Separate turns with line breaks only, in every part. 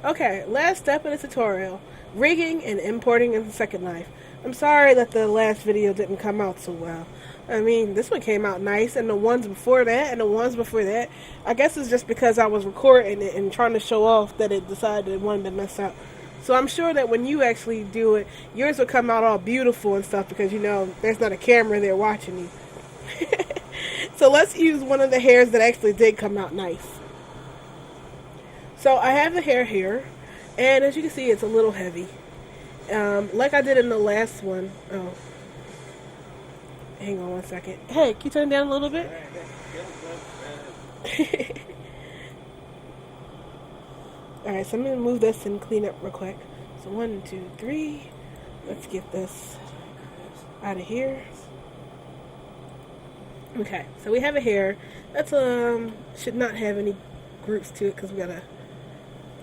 Okay, last step in the tutorial. Rigging and importing into Second Life. I'm sorry that the last video didn't come out so well. I mean, this one came out nice, and the ones before that, and the ones before that. I guess it's just because I was recording it and trying to show off that it decided it wanted to mess up. So I'm sure that when you actually do it, yours will come out all beautiful and stuff because, you know, there's not a camera there watching you. So let's use one of the hairs that actually did come out nice. So I have the hair here, and as you can see, it's a little heavy. Like I did in the last one. Oh, hang on one second. Hey, can you turn it down a little bit? Alright, so I'm going to move this and clean up real quick. So 1, 2, 3. Let's get this out of here. Okay, so we have a hair. That's should not have any groups to it because we gotta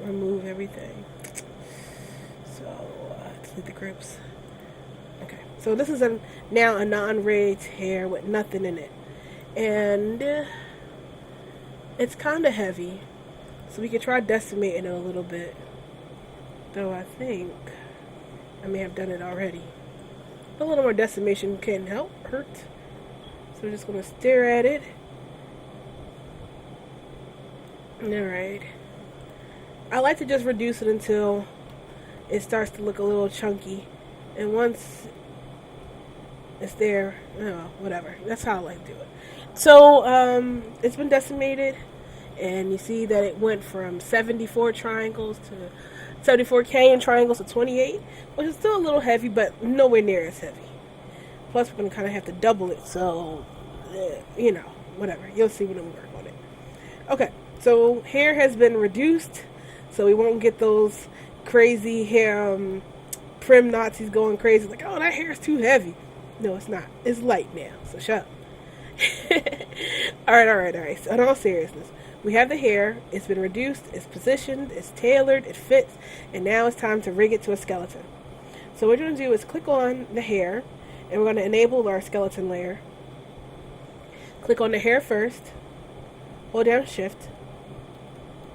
remove everything. So delete the groups. Okay, so this is now a non-rigged hair with nothing in it, and it's kind of heavy. So we could try decimating it a little bit. Though I think I may have done it already. A little more decimation can hurt. So we're just going to stare at it. Alright. I like to just reduce it until it starts to look a little chunky. And once it's there, whatever. That's how I like to do it. So, it's been decimated. And you see that it went from 74 triangles to 74K in triangles to 28, which is still a little heavy, but nowhere near as heavy. Plus, we're going to kind of have to double it, so, whatever. You'll see when we work on it. Okay, so hair has been reduced, so we won't get those crazy hair, prim Nazis going crazy, like, oh, that hair is too heavy. No, it's not. It's light now, so shut up. Alright. So in all seriousness, we have the hair, it's been reduced, it's positioned, it's tailored, it fits, and now it's time to rig it to a skeleton. So what we're going to do is click on the hair, and we're going to enable our skeleton layer. Click on the hair first, hold down shift,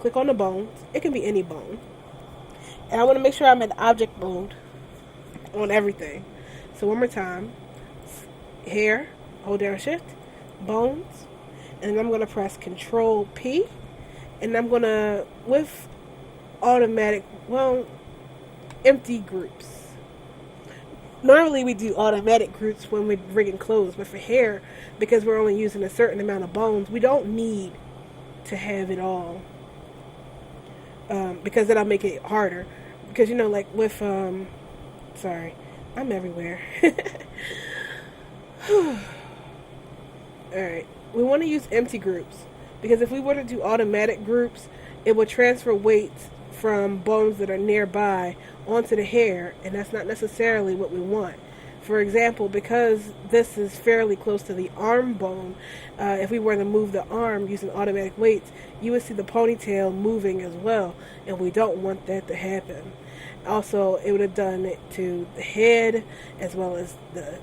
click on the bones, it can be any bone. And I want to make sure I'm at object mode on everything. So one more time, hair, hold down shift, bones, and I'm going to press Control P, and I'm going to, with automatic, empty groups. Normally we do automatic groups when we're rigging clothes, but for hair, because we're only using a certain amount of bones, we don't need to have it all, because that'll make it harder. Because, like with, sorry, I'm everywhere. Alright. We want to use empty groups, because if we were to do automatic groups, it would transfer weights from bones that are nearby onto the hair, and that's not necessarily what we want. For example, because this is fairly close to the arm bone, if we were to move the arm using automatic weights, you would see the ponytail moving as well, and we don't want that to happen. Also, it would have done it to the head as well as the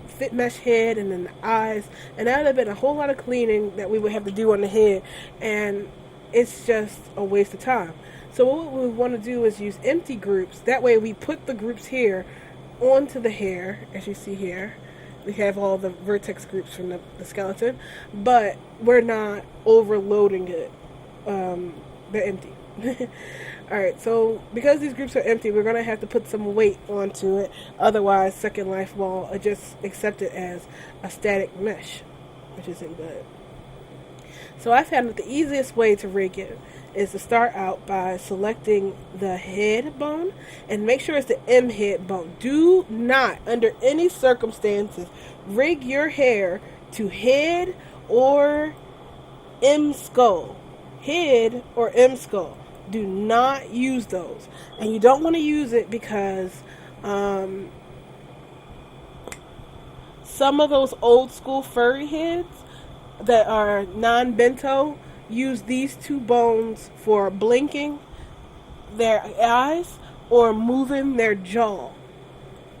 fit mesh head and then the eyes, and that would have been a whole lot of cleaning that we would have to do on the head, and it's just a waste of time. So what we want to do is use empty groups. That way we put the groups here onto the hair. As you see here, we have all the vertex groups from the skeleton, but we're not overloading it. They're empty. Alright, so because these groups are empty, we're going to have to put some weight onto it. Otherwise, Second Life will just accept it as a static mesh, which isn't good. So I found that the easiest way to rig it is to start out by selecting the head bone and make sure it's the M head bone. Do not, under any circumstances, rig your hair to head or M skull. Head or M skull. Do not use those. And you don't want to use it because some of those old school furry heads that are non-bento use these two bones for blinking their eyes or moving their jaw.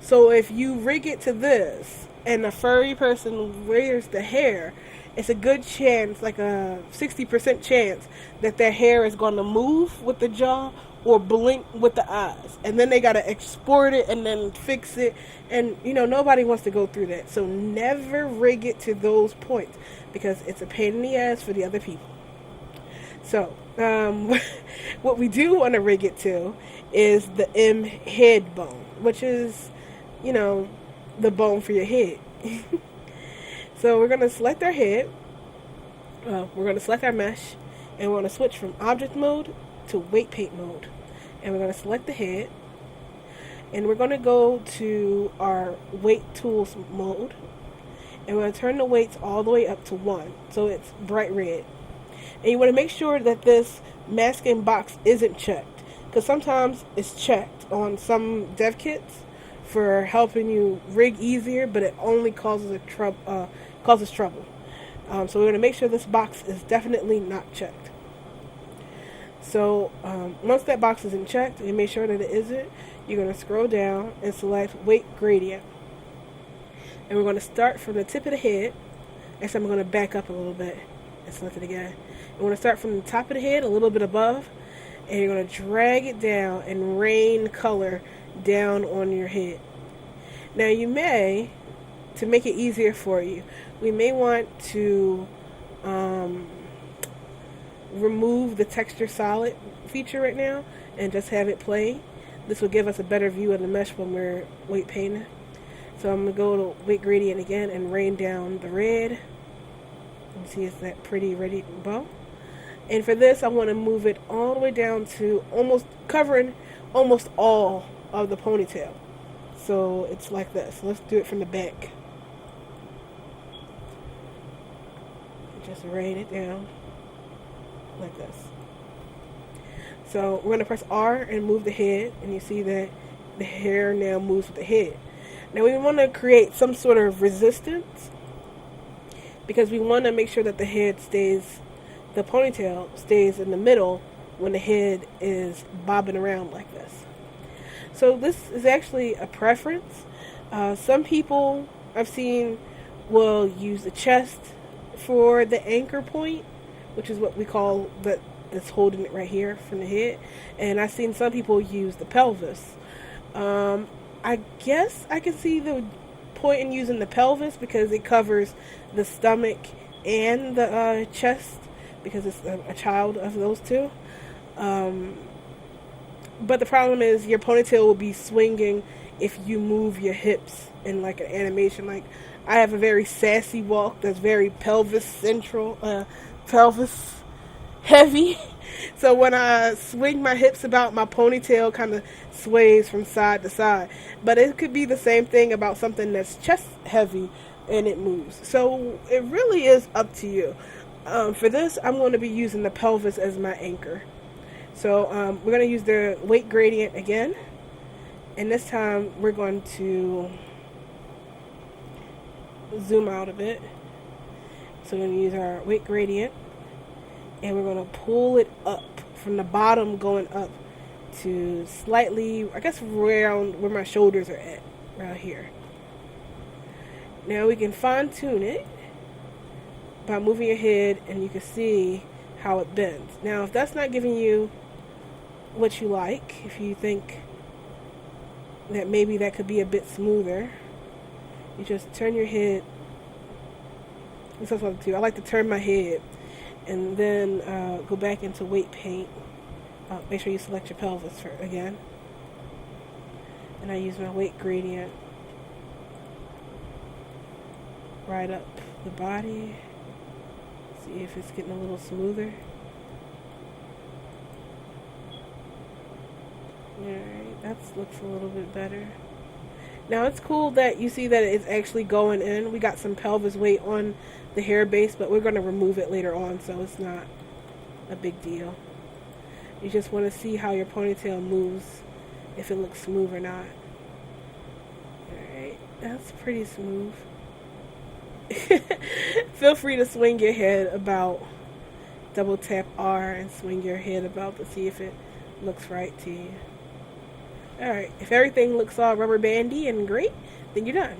So if you rig it to this and a furry person wears the hair, it's a good chance, like a 60% chance, that their hair is going to move with the jaw or blink with the eyes. And then they got to export it and then fix it. And, nobody wants to go through that. So never rig it to those points because it's a pain in the ass for the other people. So, what we do want to rig it to is the M head bone, which is, the bone for your head. So we're going to select our head, we're going to select our mesh, and we're going to switch from object mode to weight paint mode. And we're going to select the head, and we're going to go to our weight tools mode, and we're going to turn the weights all the way up to 1, so it's bright red. And you want to make sure that this masking box isn't checked, because sometimes it's checked on some dev kits for helping you rig easier, but it only causes trouble. So we're going to make sure this box is definitely not checked. So once that box isn't checked, and you make sure that it isn't, you're going to scroll down and select weight gradient. And we're going to start from the tip of the head. Actually, I'm going to back up a little bit and select it again. We're going to start from the top of the head, a little bit above, and you're going to drag it down and rain color down on your head. Now you may, to make it easier for you, we may want to remove the texture solid feature right now and just have it plain. This will give us a better view of the mesh when we're weight painting. So I'm going to go to weight gradient again and rain down the red. You see it's that pretty ready bow. And for this, I want to move it all the way down to almost covering almost all of the ponytail. So it's like this. Let's do it from the back. Just rain it down like this. So we're going to press R and move the head, and you see that the hair now moves with the head. Now we want to create some sort of resistance because we want to make sure that the ponytail stays in the middle when the head is bobbing around like this. So this is actually a preference. Some people I've seen will use the chest for the anchor point, which is what we call that's holding it right here from the head. And I've seen some people use the pelvis. I guess I can see the point in using the pelvis because it covers the stomach and the chest because it's a child of those two. But the problem is your ponytail will be swinging if you move your hips in like an animation. Like I have a very sassy walk that's very pelvis heavy. So when I swing my hips about, my ponytail kind of sways from side to side. But it could be the same thing about something that's chest heavy and it moves. So it really is up to you. For this, I'm going to be using the pelvis as my anchor. So we're going to use the weight gradient again. And this time we're going to zoom out a bit. So we're going to use our weight gradient. And we're going to pull it up from the bottom going up to slightly, I guess, around where my shoulders are at, right here. Now we can fine tune it by moving your head, and you can see how it bends. Now if that's not giving you what you like, if you think that maybe that could be a bit smoother, you just turn your head. This is what I do. I like to turn my head and then go back into weight paint. Make sure you select your pelvis again. And I use my weight gradient right up the body. See if it's getting a little smoother. Alright, that looks a little bit better. Now it's cool that you see that it's actually going in. We got some pelvis weight on the hair base, but we're going to remove it later on, so it's not a big deal. You just want to see how your ponytail moves, if it looks smooth or not. Alright, that's pretty smooth. Feel free to swing your head about. Double tap R and swing your head about to see if it looks right to you. Alright, if everything looks all rubber bandy and great, then you're done.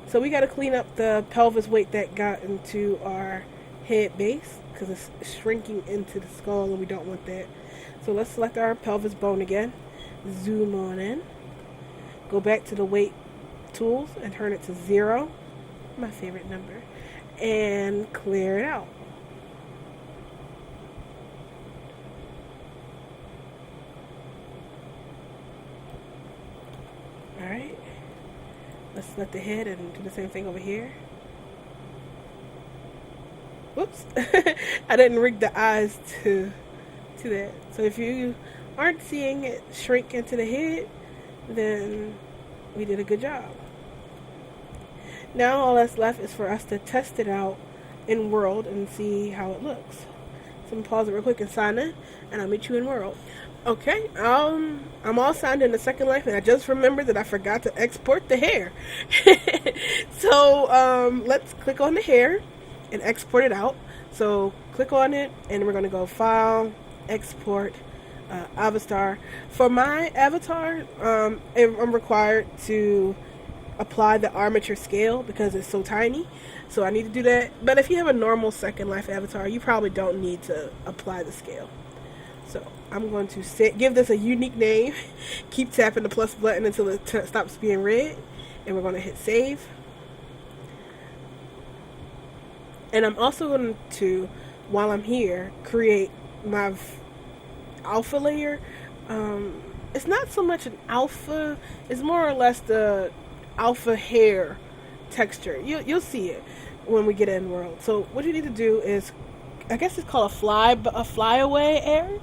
So we got to clean up the pelvis weight that got into our head base because it's shrinking into the skull and we don't want that. So let's select our pelvis bone again. Zoom on in. Go back to the weight tools and turn it to 0. My favorite number. And clear it out. Alright. Let's select the head and do the same thing over here. Whoops. I didn't rig the eyes to that. So if you aren't seeing it shrink into the head, then we did a good job. Now all that's left is for us to test it out in World and see how it looks. So I'm going to pause it real quick and sign in, and I'll meet you in World. Okay, I'm all signed in the Second Life, and I just remembered that I forgot to export the hair. So let's click on the hair and export it out. So click on it, and we're going to go File, Export, Avatar. For my avatar, I'm required to apply the armature scale because it's so tiny, so I need to do that. But if you have a normal Second Life avatar, you probably don't need to apply the scale. So I'm going to give this a unique name. Keep tapping the plus button until it stops being red, and we're going to hit save. And I'm also going to, while I'm here, create my alpha layer. It's not so much an alpha, it's more or less the alpha hair texture. You'll see it when we get in World. So what you need to do is, I guess it's called a flyaway hair.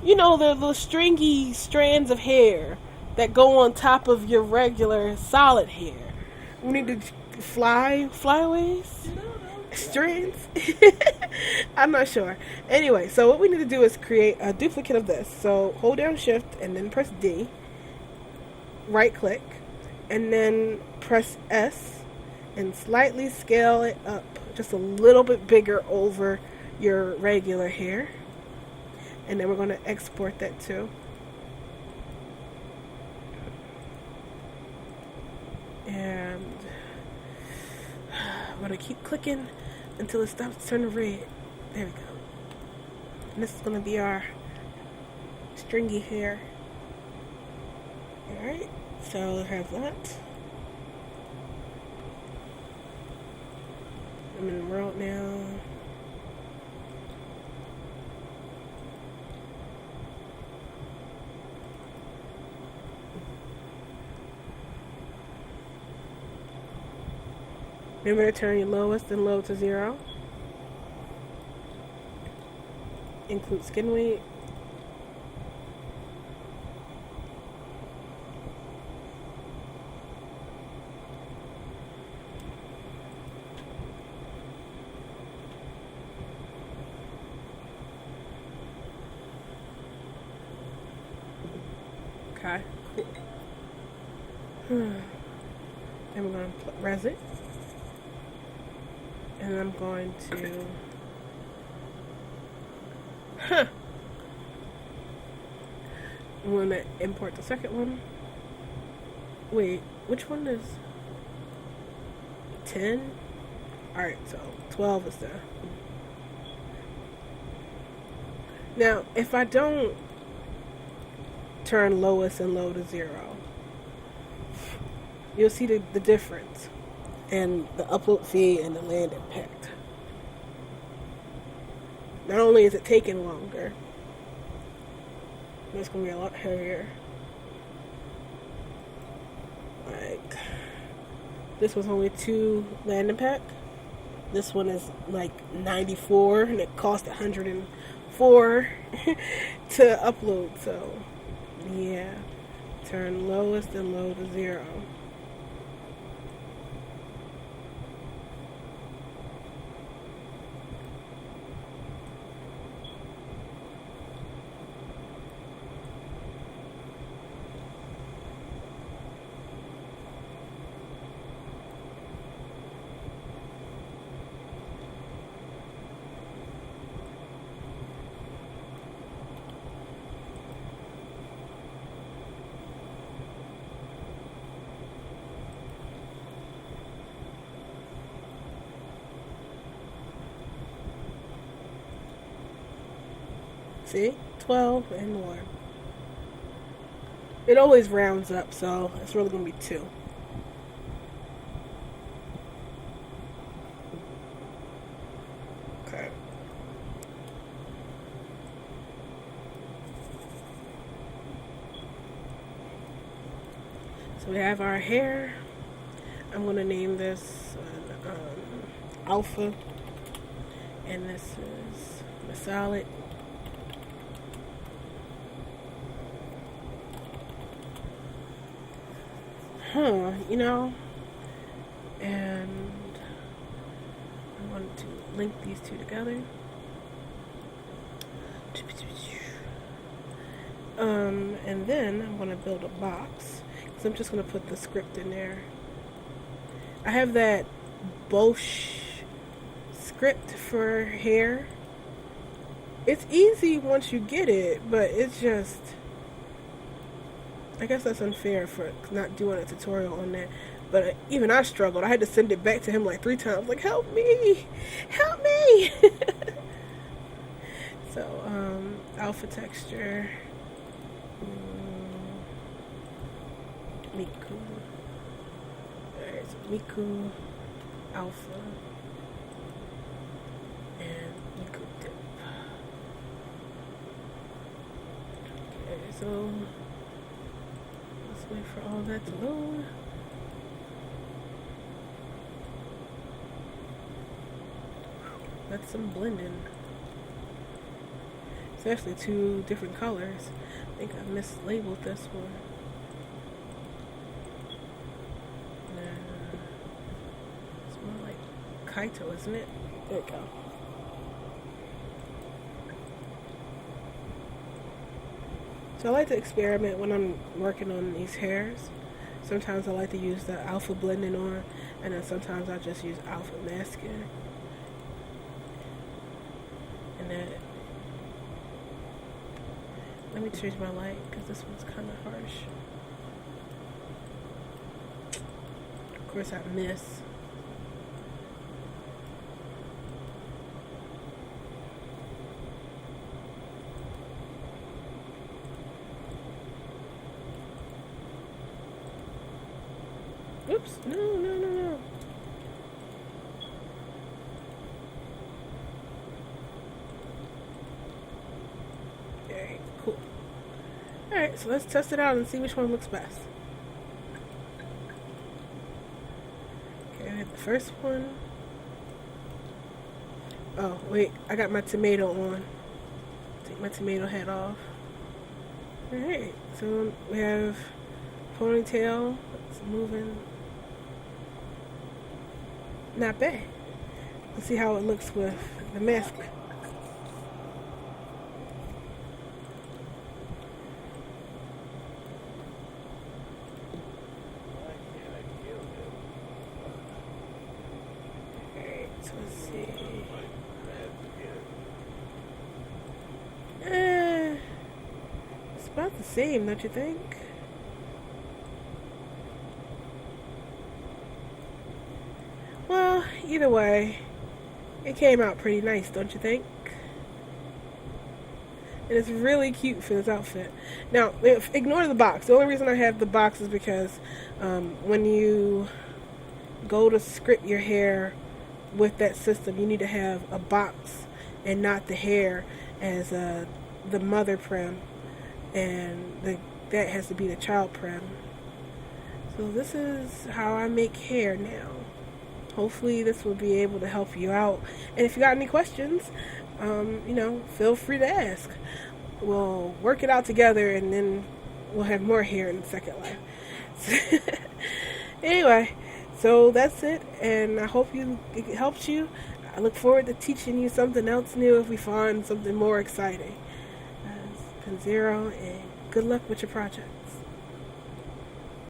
You know, the stringy strands of hair that go on top of your regular solid hair. We need to flyaways, strands. I'm not sure. Anyway, so what we need to do is create a duplicate of this. So hold down Shift and then press D. Right click. And then press S and slightly scale it up just a little bit bigger over your regular hair. And then we're going to export that too. And I'm going to keep clicking until it stops turning red. There we go. And this is going to be our stringy hair. Alright. So I have that. I'm in World now. Remember to turn your lowest and low to 0. Include skin weight. Okay, cool. Then we're going to res it. And I'm going to... I'm going to import the second one. Wait, which one is 10? Alright, so 12 is there. Now, if I don't turn lowest and low to 0, you'll see the difference in the upload fee and the land impact. Not only is it taking longer, but it's going to be a lot heavier. Like, this was only 2 land impact. This one is like 94, and it cost 104 to upload. So, yeah, turn lowest and low to 0. See? 12 and 1. It always rounds up, so it's really going to be 2. Okay. So we have our hair. I'm going to name this Alpha. And this is the solid. You know, and I want to link these two together. And then I'm going to build a box, because I'm just going to put the script in there. I have that Bosch script for hair. It's easy once you get it, but it's just, I guess that's unfair for not doing a tutorial on that. But even I struggled. I had to send it back to him like 3 times. Like, help me! Help me! So, alpha texture. Miku. Alright, so Miku, alpha, and Miku dip. Okay, so let's wait for all that to load. That's some blending. It's actually 2 different colors. I think I mislabeled this one. It's more like Kaito, isn't it? There we go. So I like to experiment when I'm working on these hairs. Sometimes I like to use the alpha blending on, and then sometimes I just use alpha masking. And then let me change my light because this one's kind of harsh. Of course I miss. Oops, no. Okay, cool. Alright, so let's test it out and see which one looks best. Okay, I had the first one. Oh, wait, I got my tomato on. Take my tomato head off. Alright, so we have ponytail. It's moving. Not bad. Let's see how it looks with the mask. Alright, so let's see. It's about the same, don't you think? Well, either way, it came out pretty nice, don't you think? And it's really cute for this outfit. Now, ignore the box. The only reason I have the box is because when you go to script your hair with that system, you need to have a box and not the hair as the mother prim, and that has to be the child prim. So this is how I make hair now. Hopefully this will be able to help you out. And if you got any questions, feel free to ask. We'll work it out together, and then we'll have more hair in the Second Life. Anyway, so that's it, and I hope it helps you. I look forward to teaching you something else new if we find something more exciing. It's been Zero, and good luck with your project.